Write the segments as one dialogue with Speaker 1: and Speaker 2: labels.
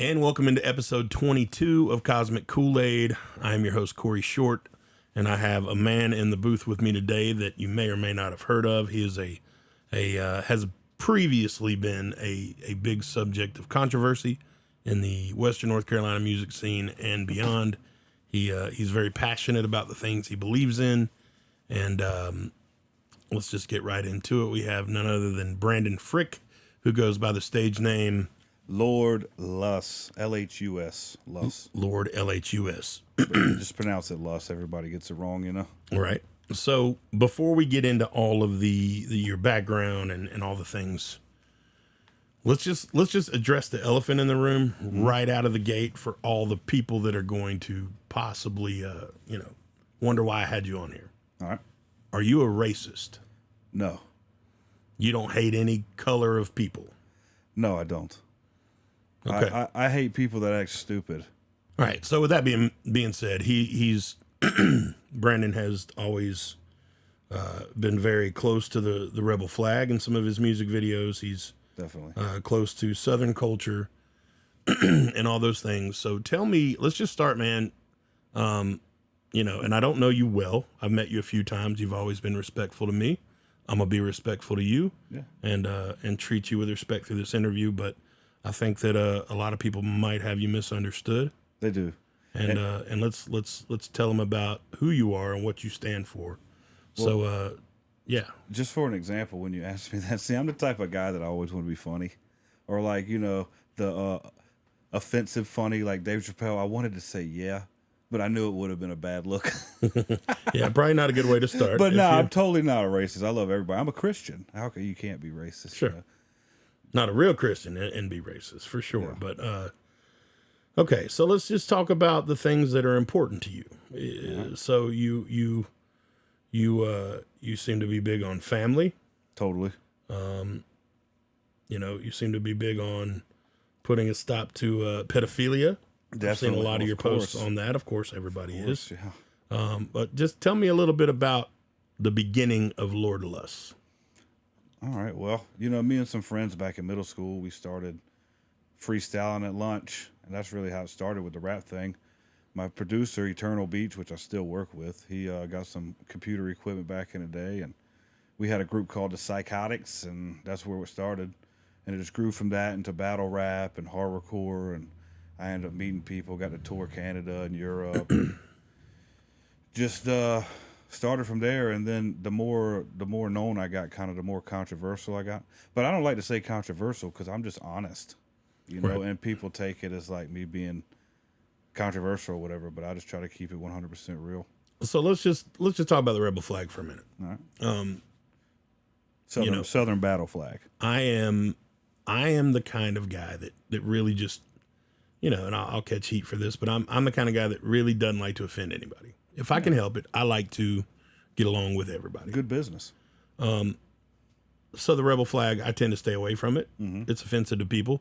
Speaker 1: And welcome into episode 22 of Cosmic Koolaid. I am your host, Cory Short, and I have a man in the booth with me today that you may or may not have heard of. He is has previously been a big subject of controversy in the Western North Carolina music scene and beyond. He's very passionate about the things he believes in, and let's just get right into it. We have none other than Brandon Frick, who goes by the stage name
Speaker 2: Lord Lhus, L-H-U-S, Lhus.
Speaker 1: Lord Lhus.
Speaker 2: Just pronounce it Lhus. Everybody gets it wrong, you know?
Speaker 1: Right. So before we get into all of your background and all the things, let's just address the elephant in the room right out of the gate for all the people that are going to possibly, wonder why I had you on here.
Speaker 2: All right.
Speaker 1: Are you a racist?
Speaker 2: No.
Speaker 1: You don't hate any color of people?
Speaker 2: No, I don't.
Speaker 1: Okay.
Speaker 2: I hate people that act stupid.
Speaker 1: All right. So with that being said, he's Brandon has always been very close to the rebel flag in some of his music videos. He's
Speaker 2: definitely
Speaker 1: close to Southern culture and all those things. So tell me, let's just start, man. And I don't know you well. I've met you a few times. You've always been respectful to me. I'm gonna be respectful to you, and treat you with respect through this interview. But I think that a lot of people might have you misunderstood.
Speaker 2: They do.
Speaker 1: And let's tell them about who you are and what you stand for. Well,
Speaker 2: Just for an example, when you ask me that, see, I'm the type of guy that I always want to be funny, or like the offensive funny, like Dave Chappelle. I wanted to say yeah, but I knew it would have been a bad look.
Speaker 1: Yeah, probably not a good way to start.
Speaker 2: But no, I'm totally not a racist. I love everybody. I'm a Christian. How can you can't be racist?
Speaker 1: Sure.
Speaker 2: You know?
Speaker 1: Not a real Christian and be racist for sure. Yeah. But okay, so let's just talk about the things that are important to you. Right. So you seem to be big on family.
Speaker 2: Totally.
Speaker 1: You seem to be big on putting a stop to pedophilia.
Speaker 2: Definitely.
Speaker 1: I've seen a lot of your posts on that. Of course, everybody is.
Speaker 2: Yeah.
Speaker 1: But just tell me a little bit about the beginning of Lord Lhus.
Speaker 2: All right. Well, me and some friends back in middle school, we started freestyling at lunch, and that's really how it started with the rap thing. My producer, Eternal Beach, which I still work with, he got some computer equipment back in the day, and we had a group called the Psychotics, and that's where it started. And it just grew from that into battle rap and horrorcore, and I ended up meeting people, got to tour Canada and Europe. Just started from there, and then the more known I got, kind of the more controversial I got. But I don't like to say controversial because I'm just honest,
Speaker 1: right.
Speaker 2: And people take it as like me being controversial or whatever. But I just try to keep it 100% real.
Speaker 1: So let's just talk about the rebel flag for a minute.
Speaker 2: All right. Southern battle flag.
Speaker 1: I am the kind of guy that really just, and I'll catch heat for this, but I'm the kind of guy that really doesn't like to offend anybody. If I can help it, I like to get along with everybody.
Speaker 2: Good business.
Speaker 1: So the rebel flag, I tend to stay away from it.
Speaker 2: Mm-hmm.
Speaker 1: It's offensive to people.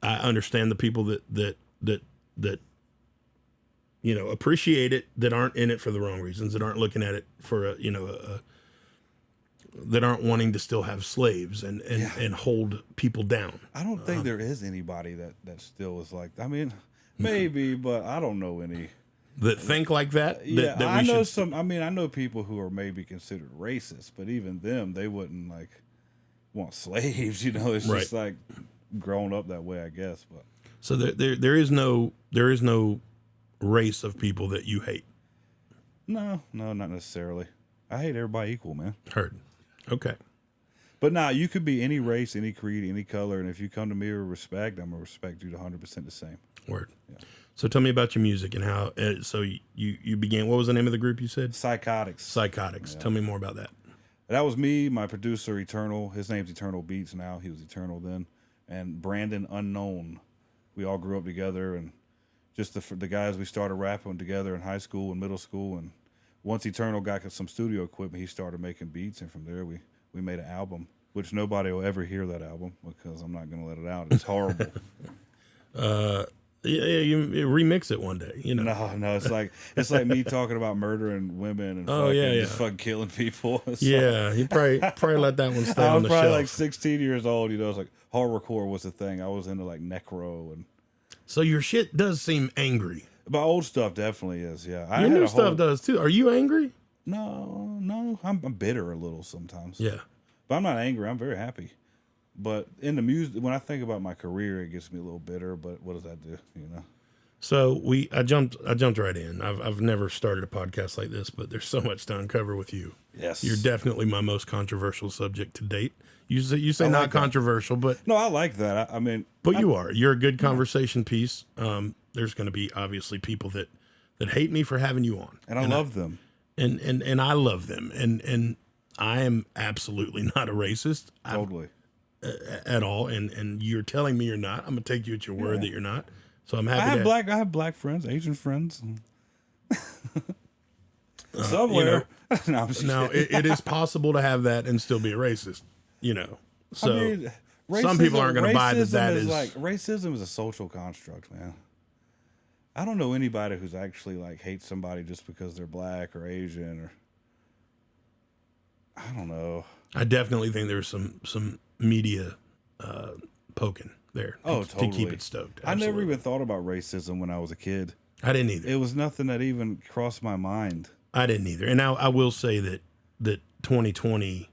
Speaker 1: I understand the people that appreciate it, that aren't in it for the wrong reasons, that aren't looking at it for that aren't wanting to still have slaves and hold people down.
Speaker 2: I don't think there is anybody that still is like. I mean, maybe, but I don't know any.
Speaker 1: That think like that?
Speaker 2: I know some. I mean, I know people who are maybe considered racist, but even them, they wouldn't want slaves. It's
Speaker 1: right.
Speaker 2: Just like grown up that way, I guess. But
Speaker 1: so there is no race of people that you hate.
Speaker 2: No, not necessarily. I hate everybody equal, man.
Speaker 1: Heard. Okay.
Speaker 2: But now you could be any race, any creed, any color, and if you come to me with respect, I'm gonna respect you to 100% the same.
Speaker 1: Word.
Speaker 2: Yeah.
Speaker 1: So tell me about your music and how. So you began. What was the name of the group you said?
Speaker 2: Psychotics.
Speaker 1: Psychotics. Yeah. Tell me more about that.
Speaker 2: That was me, my producer, Eternal. His name's Eternal Beats now. He was Eternal then, and Brandon Unknown. We all grew up together, and just the guys we started rapping together in high school and middle school. And once Eternal got some studio equipment, he started making beats, and from there we made an album, which nobody will ever hear that album because I'm not gonna let it out. It's horrible.
Speaker 1: Yeah, you remix it one day,
Speaker 2: No, it's like me talking about murdering women and just fucking killing people.
Speaker 1: Yeah, you probably let that one stay
Speaker 2: on
Speaker 1: the
Speaker 2: shelf. I was
Speaker 1: shelf.
Speaker 2: probably like 16 years old. It's like horrorcore was a thing. I was into like necro and
Speaker 1: So your shit does seem angry.
Speaker 2: My old stuff definitely is. Yeah, I
Speaker 1: Your
Speaker 2: had
Speaker 1: new
Speaker 2: a whole,
Speaker 1: stuff does too. Are you angry?
Speaker 2: No, I'm bitter a little sometimes.
Speaker 1: Yeah.
Speaker 2: But I'm not angry. I'm very happy. But in the music, when I think about my career, it gets me a little bitter. But what does that do? You know.
Speaker 1: So I jumped right in. I've never started a podcast like this, but there's so much to uncover with you.
Speaker 2: Yes.
Speaker 1: You're definitely my most controversial subject to date. You say
Speaker 2: I
Speaker 1: not
Speaker 2: like that.
Speaker 1: controversial, but
Speaker 2: No, I like that. I mean,
Speaker 1: you are. You're a good conversation piece. There's going to be obviously people that hate me for having you on,
Speaker 2: and I love them.
Speaker 1: and I love them, and I am absolutely not a racist.
Speaker 2: Totally.
Speaker 1: At all, and you're telling me you're not. I'm gonna take you at your word that you're not. So I'm happy.
Speaker 2: I have black friends, Asian friends. Somewhere. No, I'm just
Speaker 1: now
Speaker 2: kidding.
Speaker 1: it is possible to have that and still be a racist. You know, so
Speaker 2: I mean,
Speaker 1: some people aren't going to buy that is
Speaker 2: like racism is a social construct, man. I don't know anybody who's actually like hates somebody just because they're black or Asian or I don't know.
Speaker 1: I definitely think there's some media poking there.
Speaker 2: Totally.
Speaker 1: To keep it stoked.
Speaker 2: I never
Speaker 1: Absolutely.
Speaker 2: even thought about racism when I was a kid.
Speaker 1: I didn't either.
Speaker 2: It was nothing that even crossed my mind.
Speaker 1: I didn't either. And now I will say that 2020,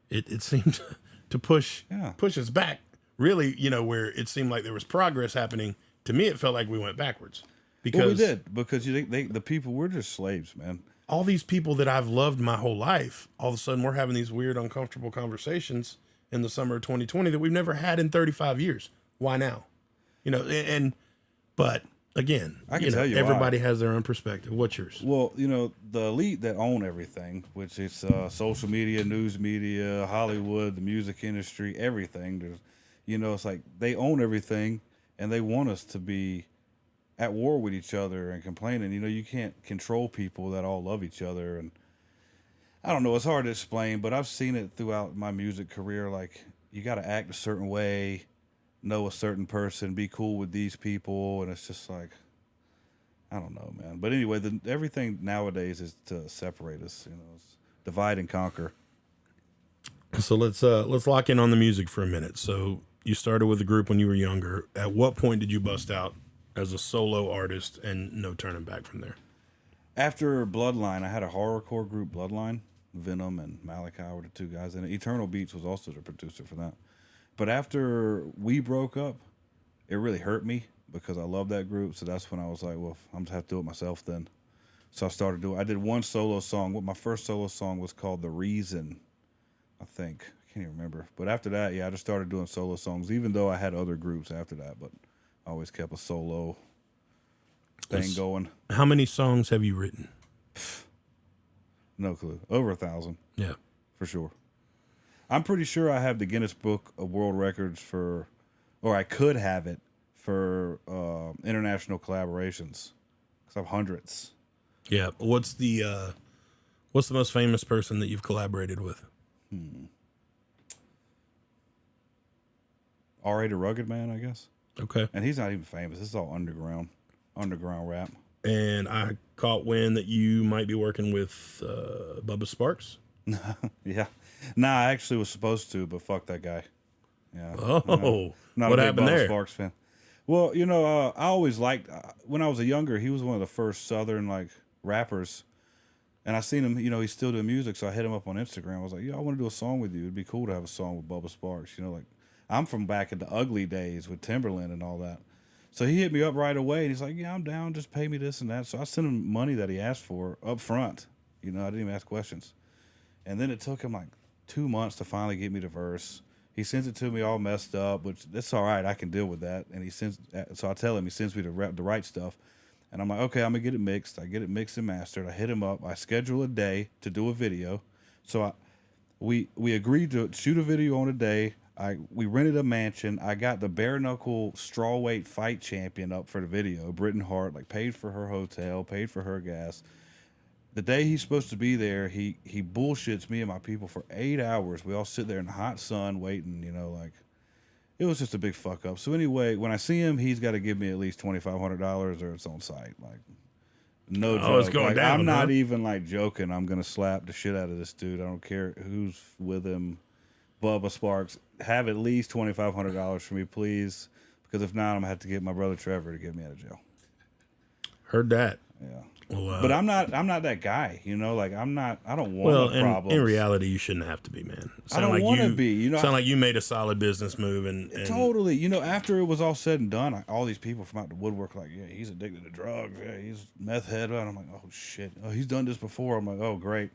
Speaker 1: it seemed to push us back. Really, where it seemed like there was progress happening. To me, it felt like we went backwards. Because
Speaker 2: we did, because you think the people, we're just slaves, man.
Speaker 1: All these people that I've loved my whole life, all of a sudden we're having these weird, uncomfortable conversations in the summer of 2020 that we've never had in 35 years. Why now? But again,
Speaker 2: I can tell you
Speaker 1: everybody
Speaker 2: why.
Speaker 1: has their own perspective. What's yours?
Speaker 2: Well, the elite that own everything, which is social media, news media, Hollywood, the music industry, everything. There's, it's like they own everything, and they want us to be at war with each other and complaining. You can't control people that all love each other, and I don't know. It's hard to explain, but I've seen it throughout my music career. Like you got to act a certain way, know a certain person, be cool with these people, and it's just like I don't know, man. But anyway, everything nowadays is to separate us. It's divide and conquer.
Speaker 1: So let's lock in on the music for a minute. So you started with a group when you were younger. At what point did you bust out as a solo artist and no turning back from there?
Speaker 2: After Bloodline, I had a horrorcore group, Bloodline. Venom and Malachi were the two guys in it. Eternal Beats was also the producer for that. But after we broke up, it really hurt me because I love that group. So that's when I was like, well, I'm just have to do it myself then. So I did one solo song. My first solo song was called The Reason, I think. I can't even remember. But after that, I just started doing solo songs, even though I had other groups after that. But I always kept a solo thing going.
Speaker 1: How many songs have you written?
Speaker 2: No clue. Over 1,000.
Speaker 1: Yeah.
Speaker 2: For sure. I'm pretty sure I have the Guinness Book of World Records or I could have it for international collaborations. Because I have hundreds.
Speaker 1: Yeah. What's the most famous person that you've collaborated with?
Speaker 2: R.A. the Rugged Man, I guess.
Speaker 1: Okay.
Speaker 2: And he's not even famous. This is all underground rap.
Speaker 1: And I caught wind that you might be working with Bubba Sparks.
Speaker 2: Yeah. Nah, I actually was supposed to, but fuck that guy. Yeah.
Speaker 1: Oh,
Speaker 2: Not
Speaker 1: what
Speaker 2: a big
Speaker 1: happened
Speaker 2: Bubba
Speaker 1: there?
Speaker 2: Sparks fan. Well, I always liked when I was younger. He was one of the first Southern rappers, and I seen him. He's still doing music, so I hit him up on Instagram. I was like, "Yeah, I want to do a song with you. It'd be cool to have a song with Bubba Sparks." I'm from back in the ugly days with Timberland and all that. So he hit me up right away, and he's like, "Yeah, I'm down. Just pay me this and that." So I sent him money that he asked for up front. I didn't even ask questions. And then it took him 2 months to finally get me the verse. He sends it to me all messed up, which that's all right. I can deal with that. And so I tell him, he sends me the right stuff. And I'm like, okay, I'm going to get it mixed. I get it mixed and mastered. I hit him up. I schedule a day to do a video. So we agreed to shoot a video on a day. We rented a mansion. I got the bare knuckle strawweight fight champion up for the video. Britton Hart, paid for her hotel, paid for her gas. The day he's supposed to be there, he bullshits me and my people for 8 hours. We all sit there in the hot sun waiting, it was just a big fuck up. So anyway, when I see him, he's got to give me at least $2,500 or it's on site. No joke.
Speaker 1: It's going down,
Speaker 2: I'm not
Speaker 1: huh?
Speaker 2: even joking. I'm gonna slap the shit out of this dude. I don't care who's with him. Bubba Sparks, have at least $2,500 for me, please, Because if not, I'm gonna have to get my brother Trevor to get me out of jail.
Speaker 1: Heard that.
Speaker 2: Yeah.
Speaker 1: Well,
Speaker 2: But I'm not that guy, I don't want
Speaker 1: well,
Speaker 2: no problems.
Speaker 1: in reality, you shouldn't have to be, man.
Speaker 2: I don't want to be,
Speaker 1: Sound like you made a solid business move, and
Speaker 2: totally. After it was all said and done, all these people from out the woodwork like, yeah, he's addicted to drugs. Yeah, he's meth head. And I'm like, oh shit. Oh, he's done this before. I'm like, oh great.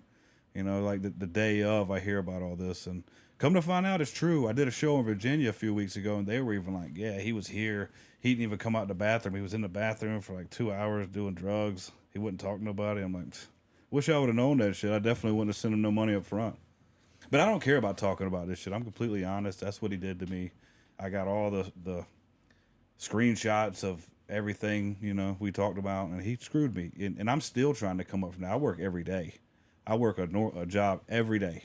Speaker 2: Like the day of, I hear about all this, and come to find out, it's true. I did a show in Virginia a few weeks ago, and they were even like, yeah, he was here. He didn't even come out the bathroom. He was in the bathroom for like 2 hours doing drugs. He wouldn't talk to nobody. I'm like, wish I would have known that shit. I definitely wouldn't have sent him no money up front. But I don't care about talking about this shit. I'm completely honest. That's what he did to me. I got all the screenshots of everything, we talked about, and he screwed me. And I'm still trying to come up from that. I work every day. I work a job every day.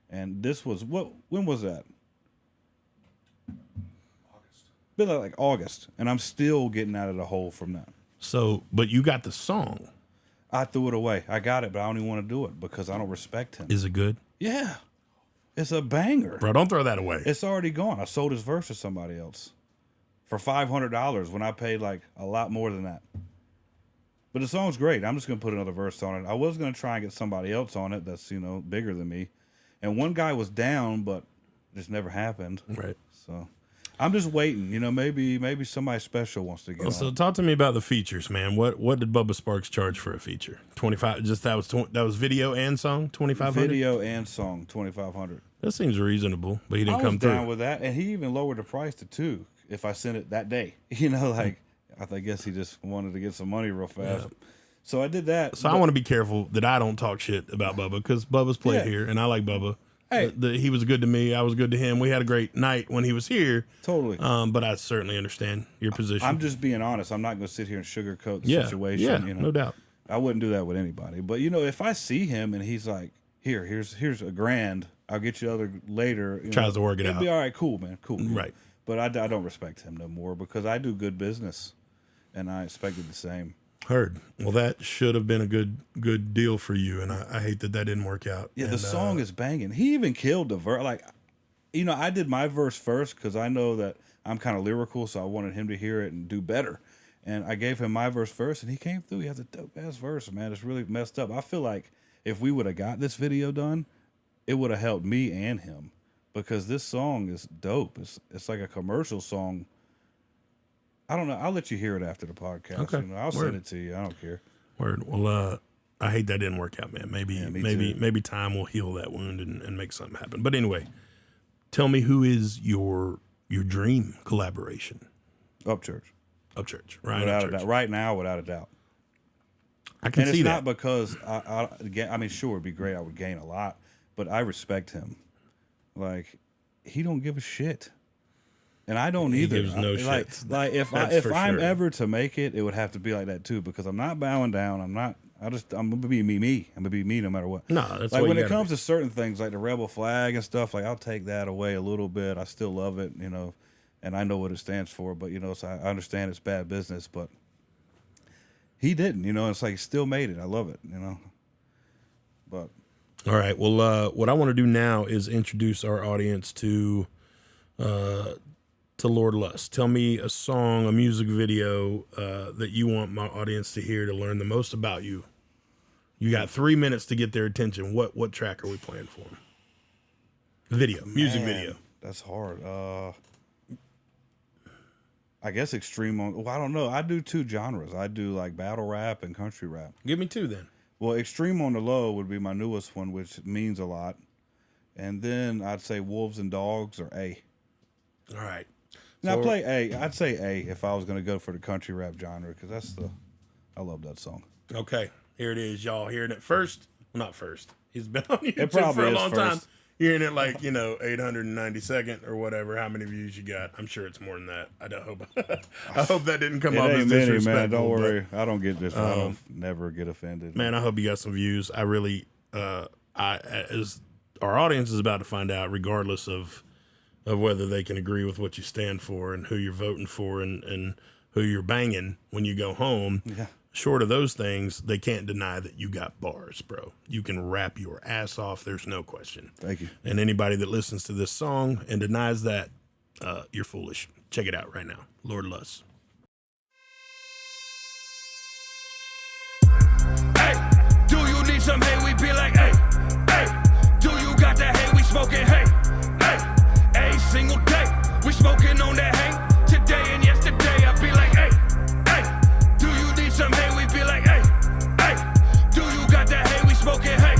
Speaker 2: And this was, when was that? August. Been like August. And I'm still getting out of the hole from that.
Speaker 1: So, but you got the song.
Speaker 2: I threw it away. I got it, but I don't even want to do it because I don't respect him.
Speaker 1: Is it good?
Speaker 2: Yeah. It's a banger.
Speaker 1: Bro, don't throw that away.
Speaker 2: It's already gone. I sold his verse to somebody else for $500 when I paid like a lot more than that. But the song's great. I'm just going to put another verse on it. I was going to try and get somebody else on it that's, bigger than me. And one guy was down, but it just never happened.
Speaker 1: Right.
Speaker 2: So I'm just waiting. Maybe somebody special wants to get on.
Speaker 1: So talk to me about the features, man. What did Bubba Sparks charge for a feature? 25. Just that was video and song. 2,500.
Speaker 2: Video and song 2,500.
Speaker 1: That seems reasonable, but he didn't come through.
Speaker 2: I was down with that, and he even lowered the price to 2 if I sent it that day. I guess he just wanted to get some money real fast. Yeah. So I did that.
Speaker 1: So I want to be careful that I don't talk shit about Bubba because Bubba's played here, and I like Bubba.
Speaker 2: Hey,
Speaker 1: he was good to me. I was good to him. We had a great night when he was here.
Speaker 2: Totally.
Speaker 1: But I certainly understand your position.
Speaker 2: I'm just being honest. I'm not going to sit here and sugarcoat the situation.
Speaker 1: Yeah, no doubt.
Speaker 2: I wouldn't do that with anybody. But if I see him and he's like, here's $1,000. I'll get you other later.
Speaker 1: Tries to work it out.
Speaker 2: It'd be all right. Cool, man. Cool.
Speaker 1: Right.
Speaker 2: But I don't respect him no more because I do good business, and I expected the same.
Speaker 1: Heard. Well, that should have been a good deal for you, and I hate that didn't work out.
Speaker 2: Yeah, the song is banging. He even killed the verse. Like, I did my verse first because I know that I'm kind of lyrical, so I wanted him to hear it and do better. And I gave him my verse first, and he came through. He has a dope-ass verse, man. It's really messed up. I feel like if we would have got this video done, it would have helped me and him because this song is dope. It's like a commercial song. I don't know. I'll let you hear it after the podcast.
Speaker 1: Okay.
Speaker 2: I'll send it to you. I don't care.
Speaker 1: Word. Well, I hate that didn't work out, man. Maybe time will heal that wound and make something happen. But anyway, tell me who is your dream collaboration?
Speaker 2: Upchurch.
Speaker 1: Right?
Speaker 2: Without a doubt. Right now, without a doubt.
Speaker 1: I can see that.
Speaker 2: And it's not because I mean, sure, it'd be great. I would gain a lot, but I respect him. Like, he don't give a shit. And I don't either.
Speaker 1: He gives no shit.
Speaker 2: Like if I'm ever to make it, it would have to be like that too. Because I'm not bowing down. I'm gonna be me. I'm gonna be me no matter what.
Speaker 1: No, that's
Speaker 2: like
Speaker 1: what
Speaker 2: when
Speaker 1: you
Speaker 2: it comes to certain things like the rebel flag and stuff. Like I'll take that away a little bit. I still love it, and I know what it stands for. But so I understand it's bad business. But he didn't. It's like he still made it. I love it. But
Speaker 1: all right. Well, what I want to do now is introduce our audience to Lord Lhus. Tell me a song, a music video that you want my audience to hear to learn the most about you. You got 3 minutes to get their attention. What track are we playing for them? Music video.
Speaker 2: That's hard. I guess extreme on. Well, I don't know. I do 2 genres. I do like battle rap and country rap.
Speaker 1: Give me 2 then.
Speaker 2: Well, Extreme on the Low would be my newest one, which means a lot. And then I'd say Wolves and Dogs or A.
Speaker 1: All right.
Speaker 2: Now I play A. I'd say A if I was going to go for the country rap genre because I love that song.
Speaker 1: Okay, here it is, y'all. Hearing it first. Well, not first. He's been on YouTube for a long time. Hearing it like 892nd or whatever. How many views you got? I'm sure it's more than that. I hope. I hope that didn't come off as disrespectful.
Speaker 2: Man, don't worry. I don't get this. I don't never get offended.
Speaker 1: Man, I hope you got some views. I really. As our audience is about to find out, regardless of whether they can agree with what you stand for and who you're voting for and who you're banging when you go home.
Speaker 2: Yeah.
Speaker 1: Short of those things, they can't deny that you got bars, bro. You can rap your ass off. There's no question.
Speaker 2: Thank you.
Speaker 1: And anybody that listens to this song and denies that, you're foolish. Check it out right now. Lord Lhus.
Speaker 3: Hey, do you need some hay? We be like, hey, hey. Do you got that hay? We smoking hay, hey. A single day, we smoking on that hay. Today and yesterday, I be like, hey, hey. Do you need some hay? We be like, hey, hey. Do you got that hay? We smoking hay,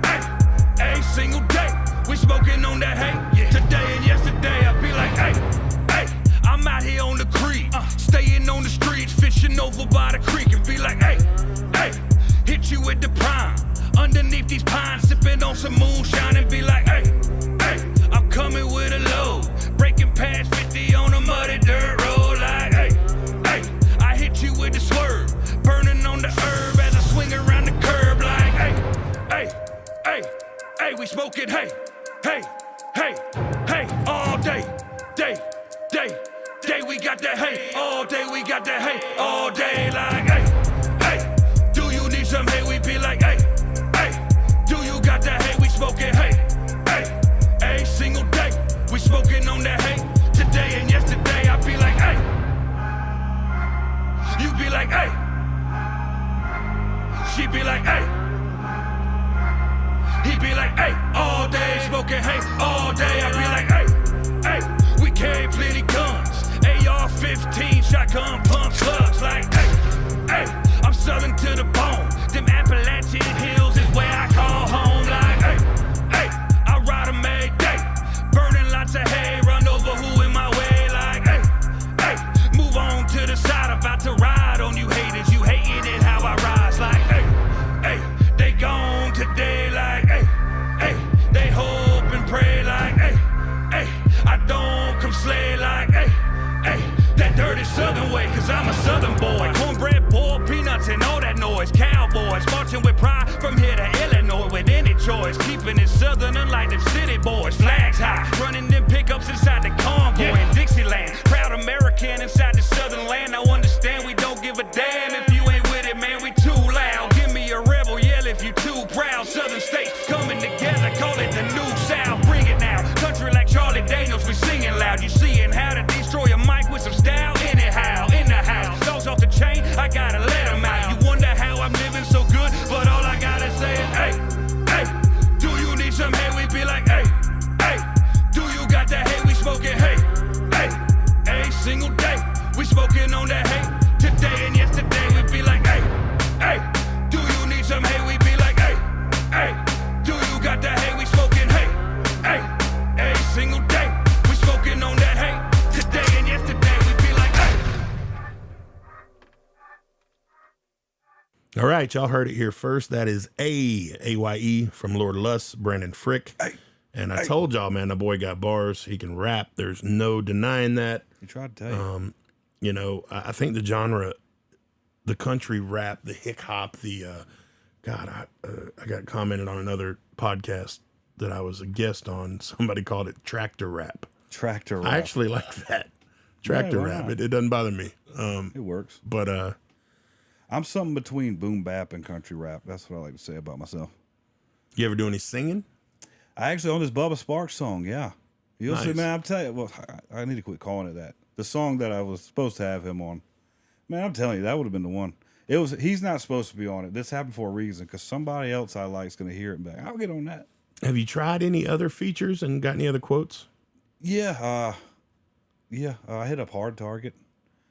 Speaker 3: hey. A single day, we smoking on that hay. Today and yesterday, I be like, hey, hey. I'm out here on the creek, staying on the streets, fishing over by the creek, and be like, hey, hey. Hit you with the prime, underneath these pines, sipping on some moonshine, and be like, hey, hey. I'm coming with a load, breaking past 50 on a muddy dirt road, like, hey, hey. I hit you with the swerve, burning on the herb as I swing around the curb, like, hey, hey, hey, hey. We smoking, hey, hey, hey, hey, all day, day, day, day. We got that hay, all day. We got that hay, all day, like, hey, hey. Do you need some hay? We be like, hey, hey. Do you got that hay? We smoking hay, hey. A single day, we smoking on that hay. Today and yesterday, I be like, hey. You be like, hey. She be like, hey. He be like, hey. All day, smoking hay, all day. I be like, hey, hey. We carry plenty guns, AR-15, shotgun, pump slugs, like, hey, hey. I'm southern to the bone. Them Appalachian hills is where I call home, like, hey, hey. I ride 'em every day, burning lots of hay, run over who in my way, like, hey, hey. Move on to the side, about to ride on you haters. You hating it how I rise, like, hey, hey. They gone today, like, hey, hey. They hope and pray, like, hey, hey. I don't come slay, like, hey, hey. That dirty southern way, cause I'm a southern boy. Cornbread, boiled peanuts and all that noise. Cowboys marching with pride from here to Illinois with any choice. Keeping it southern unlike them city boys. Flags high, running them pickups inside the convoy in Dixieland. Proud American inside the southern land. Now understand we don't give a damn if you ain't with it, man. We too loud. Give me a rebel yell if you too proud. Southern states coming together, call it the new South. Bring it now. Country like Charlie Daniels, we singing loud. You seeing how to destroy a mic with some style? Anyhow, in the house, those off the chain, I gotta let them out. You wonder how I'm living so good, but all I gotta say is, hey, hey. Do you need some hay? We be like, hey, hey. Do you got that hay? We smoking hay, hey. A single day, we smoking on that hay. Today and yesterday, we be like, hey, hey. Do you need some hay? We be like, hey, hey. Do you got that hay? We smoking hay, hey. A single day, we smoking on that hay. Today and yesterday, we be like, hey.
Speaker 1: All right, y'all heard it here first. That is A.A.Y.E from Lord Lhus, Brandon Frick.
Speaker 2: Hey.
Speaker 1: And I told y'all, man, the boy got bars. He can rap. There's no denying that.
Speaker 2: He tried to tell you.
Speaker 1: You know, I think the genre, the country rap, the hip hop, the I got commented on another podcast that I was a guest on. Somebody called it tractor rap.
Speaker 2: Tractor rap.
Speaker 1: I actually like that. Tractor
Speaker 2: why
Speaker 1: rap.
Speaker 2: not?
Speaker 1: It doesn't bother me.
Speaker 2: It works.
Speaker 1: But
Speaker 2: I'm something between boom bap and country rap. That's what I like to say about myself.
Speaker 1: you ever do any singing?
Speaker 2: I actually on this Bubba Sparks song, yeah. You'll see,
Speaker 1: Nice.
Speaker 2: man, I'm telling you, well, I need to quit calling it that. The song that I was supposed to have him on, man, I'm telling you, that would have been the one. He's not supposed to be on it. This happened for a reason, because somebody else I like is going to hear it and be like, I'll get on that.
Speaker 1: Have you tried any other features and got any other quotes?
Speaker 2: Yeah, I hit up Hard Target.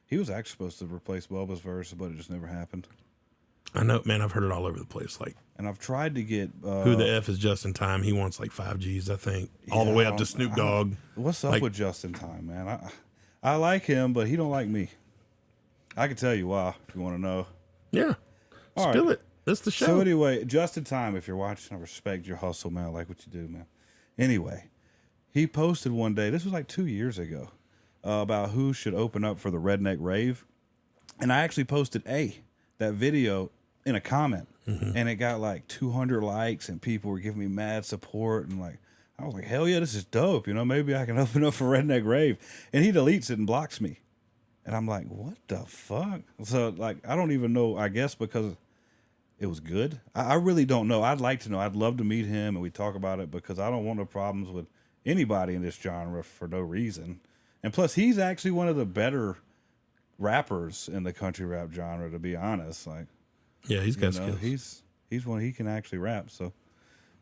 Speaker 2: He was actually supposed to replace Bubba's verse, but it just never happened.
Speaker 1: I know, man, I've heard it all over the place. Like,
Speaker 2: And I've tried to get...
Speaker 1: who the F is Justin Time? He wants like 5 Gs, I think. All the way up to Snoop Dogg.
Speaker 2: What's up
Speaker 1: Like-
Speaker 2: with Justin Time, man? I like him, but he don't like me. I can tell you why, if you want to know.
Speaker 1: Yeah.
Speaker 2: All
Speaker 1: Spill
Speaker 2: right.
Speaker 1: it. That's the show.
Speaker 2: So anyway, Justin Time, if you're watching, I respect your hustle, man. I like what you do, man. Anyway, he posted one day, this was like 2 years ago, about who should open up for the Redneck Rave. And I actually posted that video in a comment, and it got like 200 likes, and people were giving me mad support, and like, I was like, hell yeah, this is dope. You know, maybe I can open up for Redneck Rave. And he deletes it and blocks me. And I'm like, what the fuck? So like, I don't even know, I guess because it was good. I really don't know. I'd like to know. I'd love to meet him and we talk about it, because I don't want no problems with anybody in this genre for no reason. And plus, he's actually one of the better rappers in the country rap genre, to be honest. Like,
Speaker 1: Yeah, he's got skills.
Speaker 2: He's one, he can actually rap. So,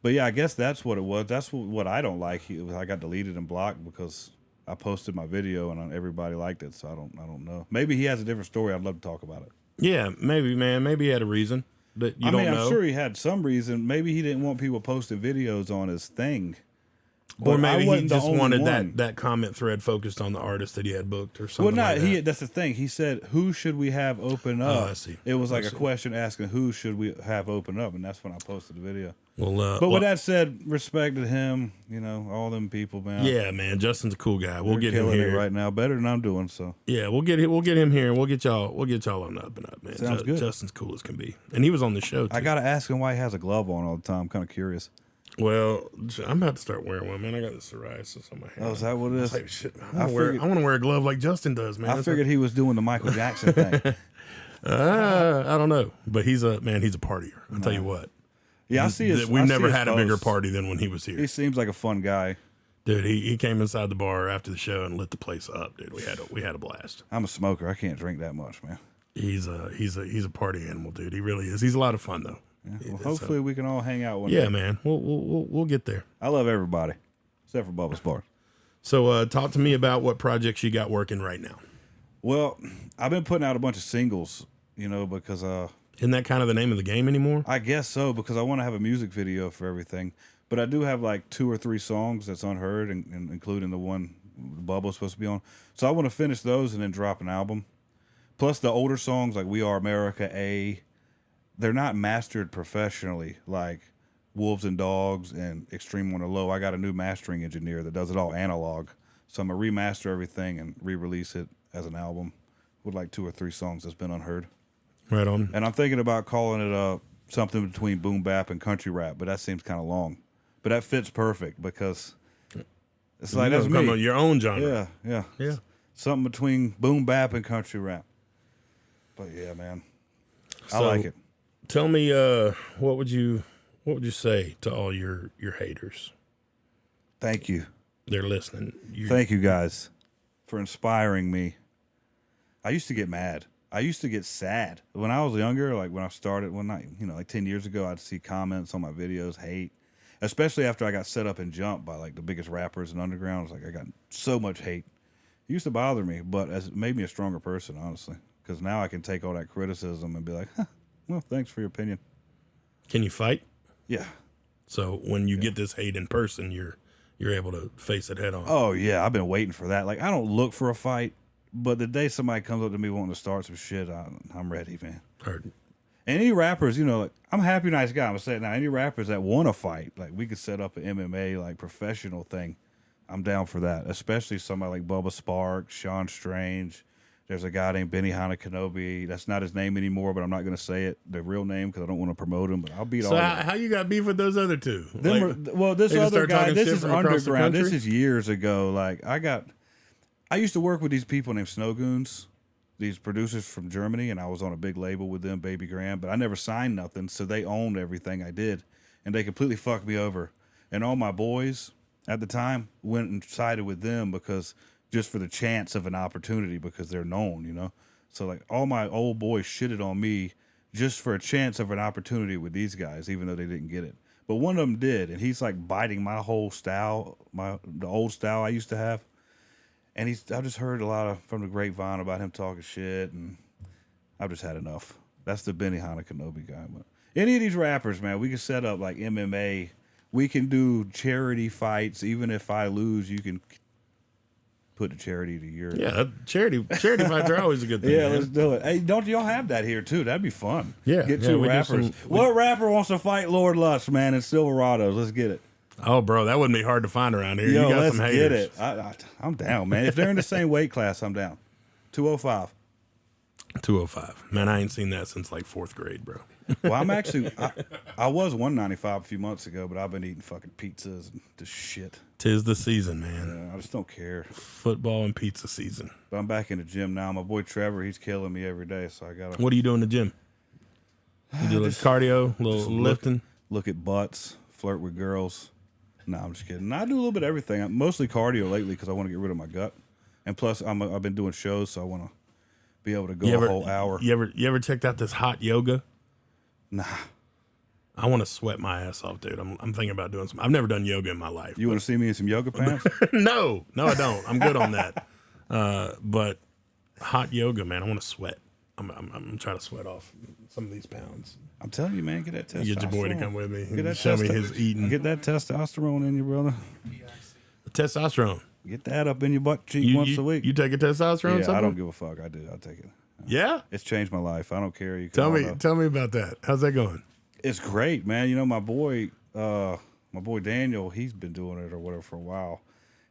Speaker 2: but yeah, I guess that's what it was. That's what I don't like. I got deleted and blocked because I posted my video and everybody liked it. So I don't know. Maybe he has a different story. I'd love to talk about it.
Speaker 1: Yeah, maybe, man. Maybe he had a reason that you don't know.
Speaker 2: I'm sure he had some reason. Maybe he didn't want people posting videos on his thing.
Speaker 1: Or maybe he just wanted that comment thread focused on the artist that he had booked or something.
Speaker 2: Well,
Speaker 1: like that.
Speaker 2: That's the thing. He said, "Who should we have open up?"
Speaker 1: Oh, I see.
Speaker 2: It was like a question asking, "Who should we have open up?" And that's when I posted the video.
Speaker 1: Well,
Speaker 2: but with that said, respect to him. You know, all them people, man.
Speaker 1: Yeah, man. Justin's a cool guy. We'll
Speaker 2: They're
Speaker 1: get him
Speaker 2: killing
Speaker 1: here
Speaker 2: it right now, better than I'm doing. So
Speaker 1: yeah, we'll get him here, and we'll get y'all on the up and up, man.
Speaker 2: Sounds good.
Speaker 1: Justin's cool as can be, and he was on the show too.
Speaker 2: I gotta ask him why he has a glove on all the time. I'm kind of curious.
Speaker 1: Well, I'm about to start wearing one, man. I got the psoriasis on my hand.
Speaker 2: Oh, is that what it is?
Speaker 1: Like, shit, I want to wear a glove like Justin does, man.
Speaker 2: I figured he was doing the Michael Jackson thing.
Speaker 1: I don't know, but he's a partier. I'll tell you what.
Speaker 2: Yeah, I see his.
Speaker 1: We've never
Speaker 2: his
Speaker 1: had a bigger
Speaker 2: posts.
Speaker 1: party than when he was here.
Speaker 2: He seems like a fun guy.
Speaker 1: Dude, he came inside the bar after the show and lit the place up, dude. We had a blast.
Speaker 2: I'm a smoker. I can't drink that much, man.
Speaker 1: He's a party animal, dude. He really is. He's a lot of fun though.
Speaker 2: Yeah, well, hopefully we can all hang out one day.
Speaker 1: Yeah, man. We'll get there.
Speaker 2: I love everybody, except for Bubba's Bar.
Speaker 1: So talk to me about what projects you got working right now.
Speaker 2: Well, I've been putting out a bunch of singles, because
Speaker 1: Isn't that kind of the name of the game anymore?
Speaker 2: I guess so, because I want to have a music video for everything. But I do have like 2 or 3 songs that's unheard, and including the one Bubba's supposed to be on. So I want to finish those and then drop an album. Plus the older songs like We Are America, A, they're not mastered professionally like Wolves and Dogs and Extreme One or Low. I got a new mastering engineer that does it all analog. So I'm going to remaster everything and re-release it as an album with like 2 or 3 songs that's been unheard.
Speaker 1: Right on.
Speaker 2: And I'm thinking about calling it something between boom bap and country rap, but that seems kind of long. But that fits perfect because it's like that's me.
Speaker 1: Your own genre.
Speaker 2: Yeah. Something between boom bap and country rap. But yeah, man, I like it.
Speaker 1: Tell me, what would you say to all your haters?
Speaker 2: Thank you.
Speaker 1: They're listening.
Speaker 2: Thank you guys for inspiring me. I used to get mad. I used to get sad when I was younger. Like when I started one night, like 10 years ago, I'd see comments on my videos, hate, especially after I got set up and jumped by like the biggest rappers in underground. It's like I got so much hate. It used to bother me, but it made me a stronger person, honestly, because now I can take all that criticism and be like, well, thanks for your opinion.
Speaker 1: Can you fight?
Speaker 2: Yeah.
Speaker 1: So when you get this hate in person, you're able to face it head on.
Speaker 2: Oh yeah, I've been waiting for that. Like I don't look for a fight, but the day somebody comes up to me wanting to start some shit, I'm ready, man.
Speaker 1: Heard.
Speaker 2: Any rappers, like I'm a happy, nice guy. I'm gonna say it now. Any rappers that want to fight, like we could set up an MMA like professional thing. I'm down for that. Especially somebody like Bubba Sparks, Sean Strange. There's a guy named Benihana Kenobi. That's not his name anymore, but I'm not going to say it, the real name, because I don't want to promote him. But I'll beat all.
Speaker 1: So how you got beef with those other two?
Speaker 2: This other guy, this is underground. This is years ago. Like I used to work with these people named Snow Goons, these producers from Germany, and I was on a big label with them, Baby Grand. But I never signed nothing, so they owned everything I did, and they completely fucked me over. And all my boys at the time went and sided with them because. Just for the chance of an opportunity because they're known, So like all my old boys shitted on me just for a chance of an opportunity with these guys, even though they didn't get it. But one of them did, and he's like biting my whole style, the old style I used to have. And I just heard a lot from the grapevine about him talking shit, and I've just had enough. That's the Benihana Kenobi guy. But any of these rappers, man, we can set up like MMA. We can do charity fights. Even if I lose, you can put the charity to your
Speaker 1: charity fights are always a good thing.
Speaker 2: Yeah,
Speaker 1: man.
Speaker 2: let's do it. Hey, don't y'all have that here too? That'd be fun.
Speaker 1: Yeah,
Speaker 2: get 2 rappers. What rapper wants to fight Lord Lhus, man, in Silverados? Let's get it.
Speaker 1: Oh, bro, that wouldn't be hard to find around here.
Speaker 2: Yo,
Speaker 1: you got
Speaker 2: let's
Speaker 1: some haters.
Speaker 2: Get it. I'm down, man. If they're in the same weight class, I'm down. 205.
Speaker 1: 205. Man, I ain't seen that since like 4th grade, bro.
Speaker 2: Well, I'm actually I was 195 a few months ago, but I've been eating fucking pizzas and this shit.
Speaker 1: 'Tis the season, man.
Speaker 2: I just don't care.
Speaker 1: Football and pizza season.
Speaker 2: But I'm back in the gym now. My boy Trevor, he's killing me every day, so I gotta.
Speaker 1: What do you do in the gym? You do like cardio, a little lifting?
Speaker 2: Look at butts, flirt with girls. No, I'm just kidding. I do a little bit of everything. I'm mostly cardio lately because I want to get rid of my gut. And plus, I've been doing shows, so I want to be able to go a whole hour.
Speaker 1: You ever checked out this hot yoga?
Speaker 2: Nah.
Speaker 1: I want to sweat my ass off, dude. I'm thinking about doing some. I've never done yoga in my life.
Speaker 2: You want to see me in some yoga pants?
Speaker 1: No, I don't. I'm good on that. But hot yoga, man, I want to sweat. I'm trying to sweat off some of these pounds.
Speaker 2: I'm telling you, man, get that testosterone.
Speaker 1: Get your boy to come with me.
Speaker 2: Get that
Speaker 1: Show me his eating.
Speaker 2: Get that testosterone in you, brother.
Speaker 1: The testosterone.
Speaker 2: Get that up in your butt cheek once a week.
Speaker 1: You take a testosterone?
Speaker 2: Yeah, I don't give a fuck. I do. I'll take it.
Speaker 1: Yeah?
Speaker 2: It's changed my life. I don't care. You
Speaker 1: Tell me about that. How's that going?
Speaker 2: It's great, man. You know, my boy Daniel, he's been doing it or whatever for a while.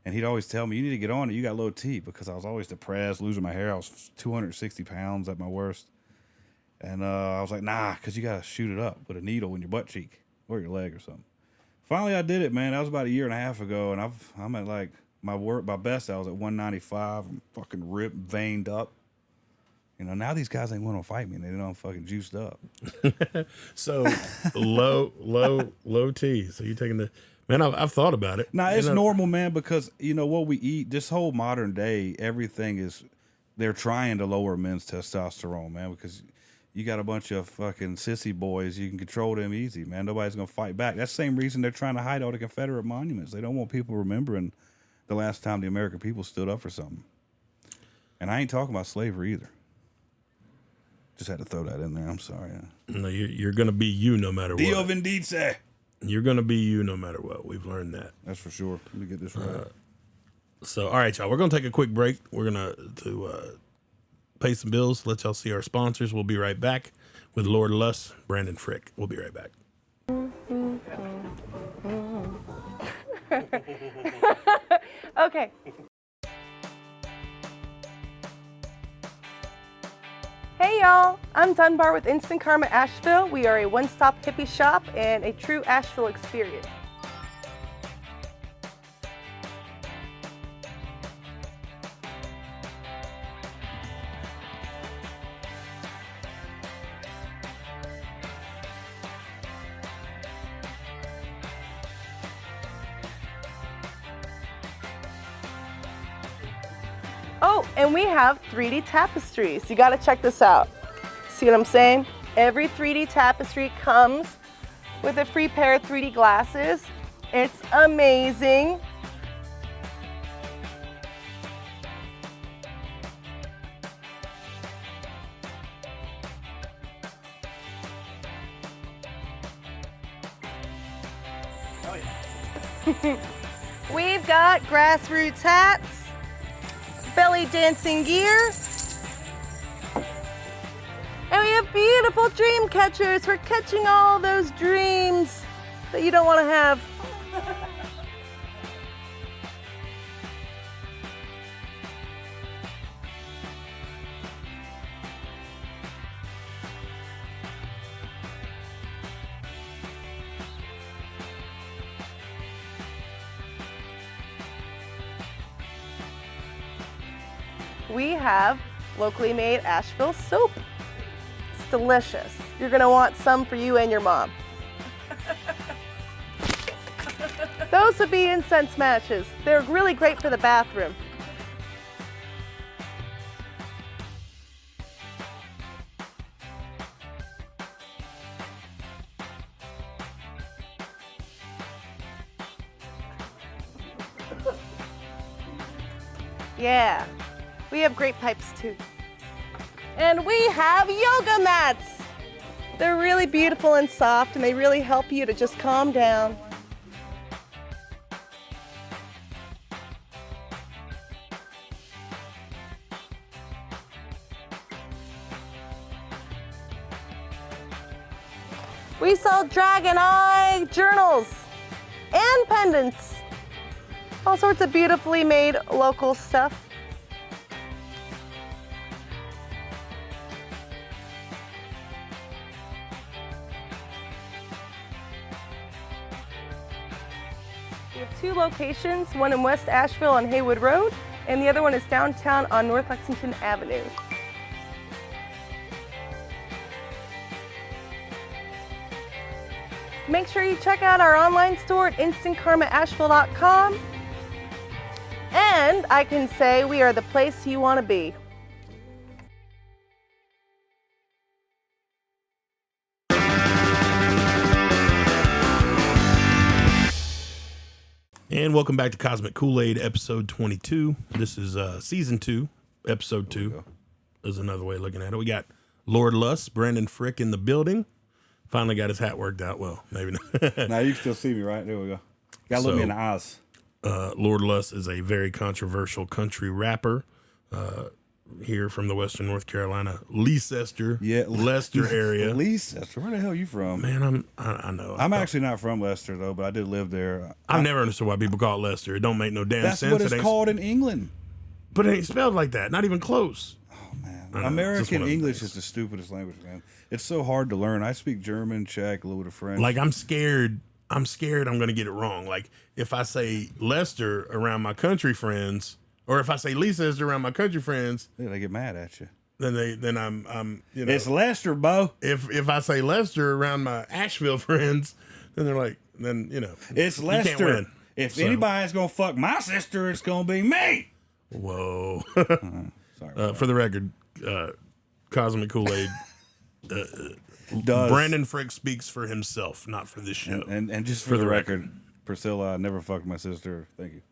Speaker 2: And he'd always tell me, you need to get on it. You got low T, because I was always depressed, losing my hair. I was 260 pounds at my worst. And I was like, nah, because you got to shoot it up with a needle in your butt cheek or your leg or something. Finally, I did it, man. That was about a year and a half ago. And I'm at like my best, I was at 195. I'm fucking ripped, veined up. You know, now these guys ain't want to fight me. They know I'm fucking juiced up.
Speaker 1: So low T. So you taking the... Man, I've thought about it.
Speaker 2: Nah, it's normal, man, because, you know, what we eat, this whole modern day, everything is... They're trying to lower men's testosterone, man, because you got a bunch of fucking sissy boys. You can control them easy, man. Nobody's going to fight back. That's the same reason they're trying to hide all the Confederate monuments. They don't want people remembering the last time the American people stood up for something. And I ain't talking about slavery either. Just had to throw that in there. I'm sorry.
Speaker 1: No, you're going to be you no matter what.
Speaker 2: Dio Vindice.
Speaker 1: You're going to be you no matter what. We've learned that.
Speaker 2: That's for sure. Let me get this right.
Speaker 1: So, all right, y'all. We're going to take a quick break. We're going to pay some bills, let y'all see our sponsors. We'll be right back with Lord Lhus, Brandon Frick. We'll be right back.
Speaker 4: Okay. Hey y'all, I'm Dunbar with Instant Karma Asheville. We are a one-stop hippie shop and a true Asheville experience. Oh, and we have 3D tapestries. You gotta check this out. See what I'm saying? Every 3D tapestry comes with a free pair of 3D glasses. It's amazing. We've got grassroots hats, belly dancing gear, and we have beautiful dream catchers for catching all those dreams that you don't want to have. We have locally made Asheville soap. It's delicious. You're gonna want some for you and your mom. Those would be incense matches. They're really great for the bathroom. Yeah. We have great pipes too. And we have yoga mats. They're really beautiful and soft, and they really help you to just calm down. We sell dragon eye journals and pendants. All sorts of beautifully made local stuff. We have 2 locations, one in West Asheville on Haywood Road, and the other one is downtown on North Lexington Avenue. Make sure you check out our online store at instantkarmaasheville.com. And I can say we are the place you want to be.
Speaker 1: And welcome back to Cosmic Kool-Aid, episode 22. This is season 2, episode 2. There's another way of looking at it. We got Lord Lhus, Brandon Frick in the building. Finally got his hat worked out. Well, maybe not.
Speaker 2: Now you can still see me, right? There we go. Gotta look me in the eyes.
Speaker 1: Lord Lhus is a very controversial country rapper here from the Western North Carolina, Leicester, Leicester area.
Speaker 2: Leicester, where the hell are you from?
Speaker 1: Man, I know.
Speaker 2: I'm actually not from Leicester though, but I did live there.
Speaker 1: I've never understood why people call it Leicester. It don't make no damn sense.
Speaker 2: That's what it's called in England.
Speaker 1: But it ain't spelled like that. Not even close.
Speaker 2: Oh man, American English is the stupidest language, man. It's so hard to learn. I speak German, Czech, a little bit of French.
Speaker 1: Like I'm scared I'm going to get it wrong. Like if I say Leicester around my country friends, or if I say Leicester around my country friends,
Speaker 2: yeah, they get mad at you.
Speaker 1: Then I'm you know,
Speaker 2: it's Leicester, Bo.
Speaker 1: If I say Leicester around my Asheville friends, then they're like, then you know,
Speaker 2: it's Leicester. You can't win. If anybody's gonna fuck my sister, it's gonna be me.
Speaker 1: Whoa.
Speaker 2: Sorry.
Speaker 1: For the record, Cosmic Kool-Aid. Brandon Frick speaks for himself, not for this show.
Speaker 2: And just for the record, Priscilla, I never fucked my sister. Thank you.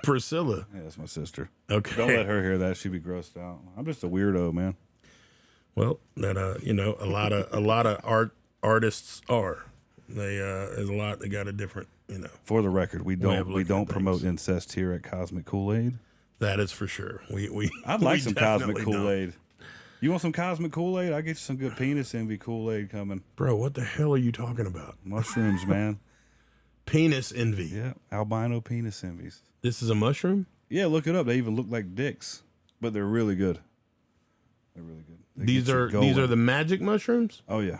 Speaker 1: Priscilla.
Speaker 2: Yeah, that's my sister.
Speaker 1: Okay.
Speaker 2: Don't let her hear that. She'd be grossed out. I'm just a weirdo, man.
Speaker 1: Well, that you know, a lot of artists are. There's a lot. They got a different, you know.
Speaker 2: For the record, we don't promote incest here at Cosmic Kool-Aid.
Speaker 1: That is for sure.
Speaker 2: I'd like some Cosmic Kool-Aid. You want some Cosmic Kool-Aid? I'll get you some good penis envy Kool-Aid coming.
Speaker 1: Bro, what the hell are you talking about?
Speaker 2: Mushrooms, man.
Speaker 1: Penis envy.
Speaker 2: Yeah, albino penis envies.
Speaker 1: This is a mushroom?
Speaker 2: Yeah, look it up. They even look like dicks, but they're really good. They're really good.
Speaker 1: These are the magic mushrooms?
Speaker 2: Oh, yeah.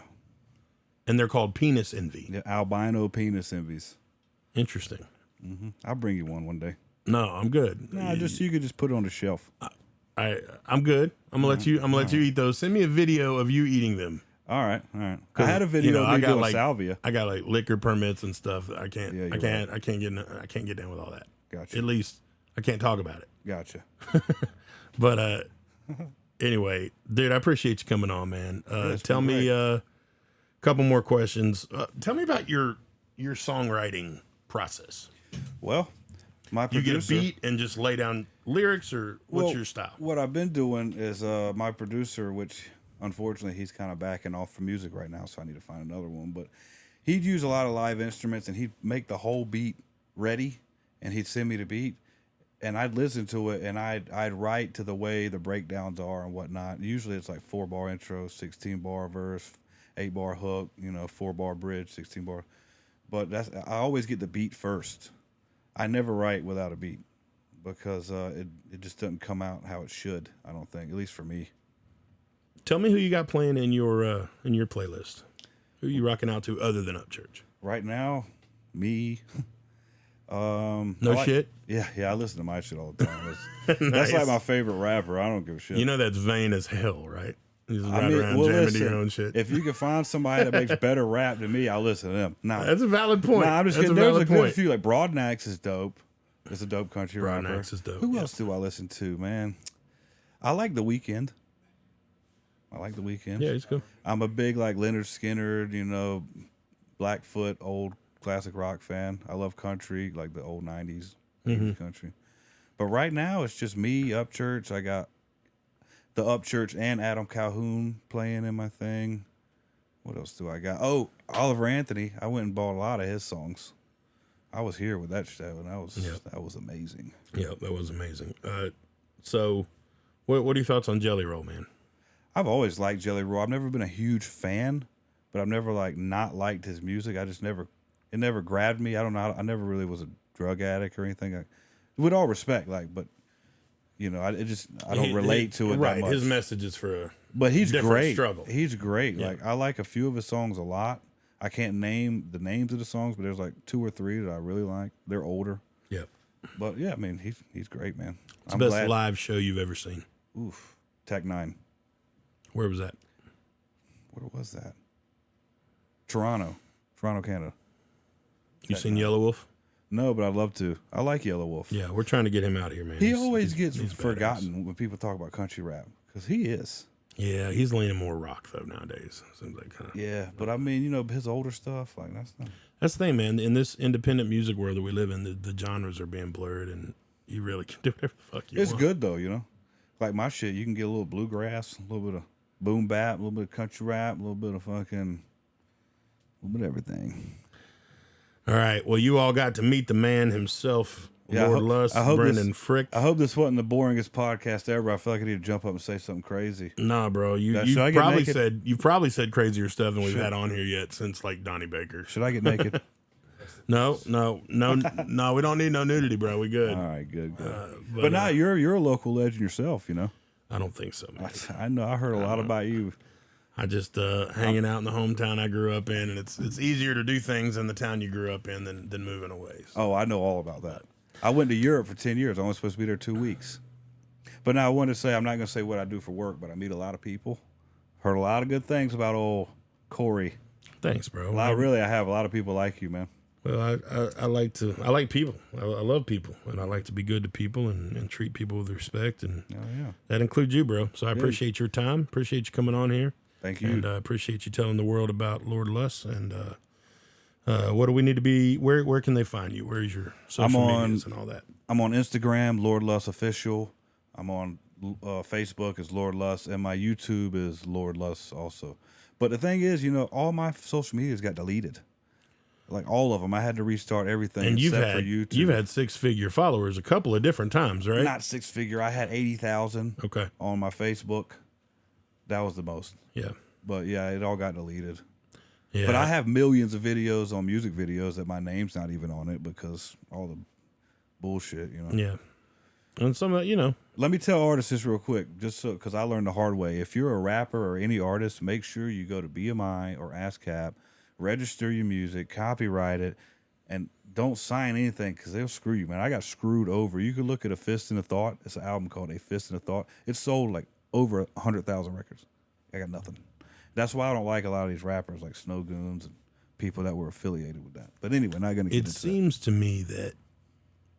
Speaker 1: And they're called penis envy.
Speaker 2: Yeah, albino penis envies.
Speaker 1: Interesting.
Speaker 2: Mm-hmm. I'll bring you one day.
Speaker 1: No, I'm good.
Speaker 2: No, you could just put it on the shelf.
Speaker 1: I'm good. I'm gonna let you eat those. Send me a video of you eating them.
Speaker 2: All right. I had a video of you doing salvia.
Speaker 1: I got like liquor permits and stuff. I can't get down with all that.
Speaker 2: Gotcha.
Speaker 1: At least I can't talk about it.
Speaker 2: Gotcha.
Speaker 1: But anyway, dude, I appreciate you coming on, man. Tell me a couple more questions. Tell me about your songwriting process.
Speaker 2: Well, my producer,
Speaker 1: you get a beat and just lay down lyrics, or what's your style?
Speaker 2: What I've been doing is my producer, which unfortunately he's kind of backing off from music right now, so I need to find another one. But he'd use a lot of live instruments, and he'd make the whole beat ready, and he'd send me the beat, and I'd listen to it, and I'd write to the way the breakdowns are and whatnot. Usually it's like 4-bar intro, 16-bar verse, 8-bar hook, 4-bar bridge, 16-bar. But I always get the beat first. I never write without a beat because it just doesn't come out how it should, I don't think, at least for me.
Speaker 1: Tell me who you got playing in your playlist. Who are you rocking out to other than Upchurch?
Speaker 2: Right now, me.
Speaker 1: Shit?
Speaker 2: Yeah, I listen to my shit all the time.
Speaker 1: Nice.
Speaker 2: That's like my favorite rapper. I don't give a shit.
Speaker 1: You know that's vain as hell, right? You just ride around jamming to your own shit.
Speaker 2: If you can find somebody that makes better rap than me, I'll listen to them. Nah,
Speaker 1: that's a valid point.
Speaker 2: I'm just kidding. There's a good few. Like Broadnax is dope. It's a dope country rapper.
Speaker 1: Broadnax is dope.
Speaker 2: Who else do I listen to, man? I like The Weeknd.
Speaker 1: Yeah, he's good.
Speaker 2: I'm a big like Leonard Skinner, Blackfoot, old classic rock fan. I love country, like the old 90s country. But right now, it's just me, Upchurch. I got the Upchurch and Adam Calhoun playing in my thing. What else do I got? Oh, Oliver Anthony. I went and bought a lot of his songs. I was here with that show, and that was amazing.
Speaker 1: Yeah, that was amazing. So, what are your thoughts on Jelly Roll, man?
Speaker 2: I've always liked Jelly Roll. I've never been a huge fan, but I've never not liked his music. It never grabbed me. I don't know. I never really was a drug addict or anything. With all respect, but I don't relate to it
Speaker 1: right,
Speaker 2: that much.
Speaker 1: His message is for a
Speaker 2: but he's great.
Speaker 1: Struggle.
Speaker 2: He's great.
Speaker 1: Yeah.
Speaker 2: I like a few of his songs a lot. I can't name the names of the songs, but there's like 2 or 3 that I really like. They're older.
Speaker 1: Yep.
Speaker 2: But yeah, I mean, he's great, man.
Speaker 1: It's the best live show you've ever seen.
Speaker 2: Oof. Tech 9.
Speaker 1: Where was that?
Speaker 2: Where was that? Toronto, Canada.
Speaker 1: You seen Yellow Wolf?
Speaker 2: No, but I'd love to. I like Yellow Wolf.
Speaker 1: Yeah, we're trying to get him out here, man.
Speaker 2: He always gets
Speaker 1: he's
Speaker 2: forgotten when people talk about country rap because he is.
Speaker 1: Yeah, he's leaning more rock though nowadays. Seems like kind of.
Speaker 2: Yeah, but I mean, you know, his older stuff, like that's not.
Speaker 1: That's the thing, man. In this independent music world that we live in, the genres are being blurred, and you really can do whatever the fuck you want.
Speaker 2: It's good though, you know. Like my shit, you can get a little bluegrass, a little bit of boom bap, a little bit of country rap, a little bit of fucking, a little bit of everything.
Speaker 1: All right. Well, you all got to meet the man himself, Lord Lhus, Brendan Frick.
Speaker 2: I hope this wasn't the boringest podcast ever. I feel like I need to jump up and say something crazy.
Speaker 1: Nah, bro. You've probably said crazier stuff than we've had on here yet since like Donnie Baker.
Speaker 2: Should I get naked?
Speaker 1: No. We don't need no nudity, bro. We good.
Speaker 2: All right, good. But now you're a local legend yourself, you know.
Speaker 1: I don't think so, man.
Speaker 2: I know. I heard a lot about you.
Speaker 1: I just hanging out in the hometown I grew up in, and it's easier to do things in the town you grew up in than moving away. So.
Speaker 2: Oh, I know all about that. I went to Europe for 10 years. I was supposed to be there 2 weeks. But now I wanted to say, I'm not going to say what I do for work, but I meet a lot of people. Heard a lot of good things about old Cory.
Speaker 1: Thanks, bro.
Speaker 2: I have a lot of people like you, man.
Speaker 1: Well, I like people. I love people, and I like to be good to people and treat people with respect, and that includes you, bro. So I appreciate your time. Appreciate you coming on here.
Speaker 2: Thank you.
Speaker 1: And I appreciate you telling the world about Lord Lhus. And what do we need to be? Where can they find you? Where's your social medias and all that?
Speaker 2: I'm on Instagram, Lord Lhus Official. I'm on Facebook as Lord Lhus, and my YouTube is Lord Lhus also. But the thing is, you know, all my social medias got deleted. Like all of them. I had to restart everything
Speaker 1: and
Speaker 2: except for YouTube.
Speaker 1: You've had 6-figure followers a couple of different times, right?
Speaker 2: Not 6-figure. I had 80,000 on my Facebook. That was the most.
Speaker 1: Yeah.
Speaker 2: But yeah, it all got deleted.
Speaker 1: Yeah.
Speaker 2: But I have millions of videos on music videos that my name's not even on it because all the bullshit, you know.
Speaker 1: Yeah. And some of that, you know.
Speaker 2: Let me tell artists this real quick, just so, because I learned the hard way. If you're a rapper or any artist, make sure you go to BMI or ASCAP, register your music, copyright it, and don't sign anything because they'll screw you, man. I got screwed over. You can look at A Fist in a Thought. It's an album called A Fist in a Thought. It sold like over 100,000 records. I got nothing. That's why I don't like a lot of these rappers like Snow Goons and people that were affiliated with that. But anyway, not going to get into that. It
Speaker 1: seems to me that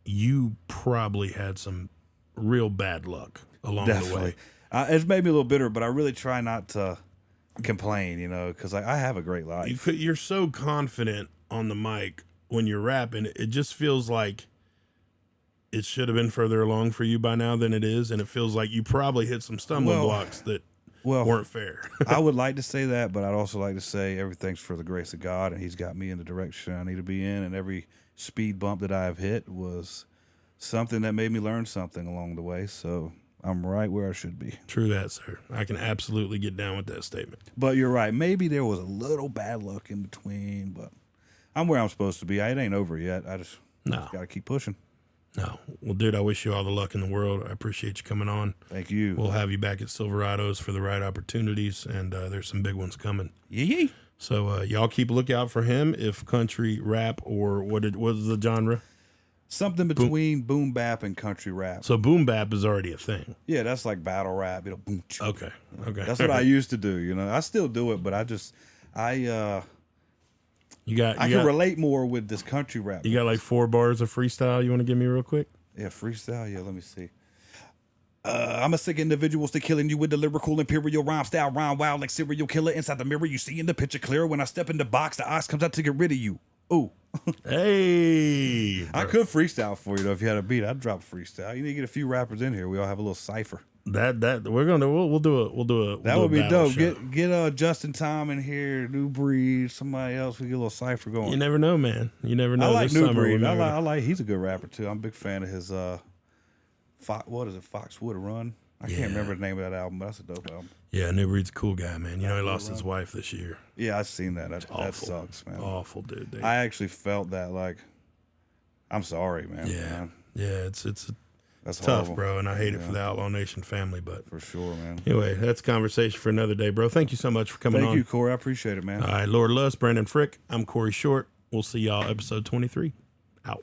Speaker 1: you probably had some real bad luck along the way.
Speaker 2: It's made me a little bitter, but I really try not to complain, you know, because I have a great life.
Speaker 1: You're so confident on the mic when you're rapping. It just feels like it should have been further along for you by now than it is, and it feels like you probably hit some stumbling blocks that weren't fair.
Speaker 2: I would like to say that, but I'd also like to say everything's for the grace of God, and He's got me in the direction I need to be in, and every speed bump that I've hit was something that made me learn something along the way, so I'm right where I should be.
Speaker 1: True that, sir. I can absolutely get down with that statement.
Speaker 2: But you're right. Maybe there was a little bad luck in between, but I'm where I'm supposed to be. It ain't over yet. I just got to keep pushing.
Speaker 1: No. Well, dude, I wish you all the luck in the world. I appreciate you coming on.
Speaker 2: Thank you.
Speaker 1: We'll have you back at Silverados for the right opportunities, and there's some big ones coming.
Speaker 2: Yee.
Speaker 1: So y'all keep a lookout for him. If country rap or what is the genre?
Speaker 2: Something between boom bap and country rap.
Speaker 1: So boom bap is already a thing.
Speaker 2: Yeah, that's like battle rap. You know, boom.
Speaker 1: Okay.
Speaker 2: That's what I used to do. You know, I still do it, but I can relate more with this country rap.
Speaker 1: You got like 4 bars of freestyle you want to give me real quick?
Speaker 2: Yeah, freestyle. Yeah, let me see. I'm a sick individual, still killing you with the lyrical imperial rhyme style, rhyme wild like serial killer. Inside the mirror, you see in the picture clear. When I step in the box, the ox comes out to get rid of you. Ooh.
Speaker 1: Hey.
Speaker 2: I could freestyle for you though. If you had a beat, I'd drop a freestyle. You need to get a few rappers in here. We all have a little cipher.
Speaker 1: We'll do a
Speaker 2: that would be dope.
Speaker 1: Show.
Speaker 2: Get Justin Tom in here, New Breed, somebody else. We get a little cipher going.
Speaker 1: You never know, man. You never know.
Speaker 2: I like New Breed. I like. He's a good rapper too. I'm a big fan of his. Foxwood Run. I can't remember the name of that album, but that's a dope album.
Speaker 1: Yeah, New Breed's a cool guy, man. You know, he lost his wife this year.
Speaker 2: Yeah, I've seen that. That sucks, man.
Speaker 1: Awful, dude.
Speaker 2: I actually felt that. Like, I'm sorry, man.
Speaker 1: Yeah. It's
Speaker 2: that's
Speaker 1: tough,
Speaker 2: horrible.
Speaker 1: bro, and I hate it for the Outlaw Nation family, but
Speaker 2: for sure, man.
Speaker 1: Anyway, that's a conversation for another day, bro. Thank you so much for coming on.
Speaker 2: Thank you, Cory. I appreciate it, man.
Speaker 1: All right, Lord Lhus, Brendan Frick. I'm Cory Short. We'll see y'all episode 23. Out.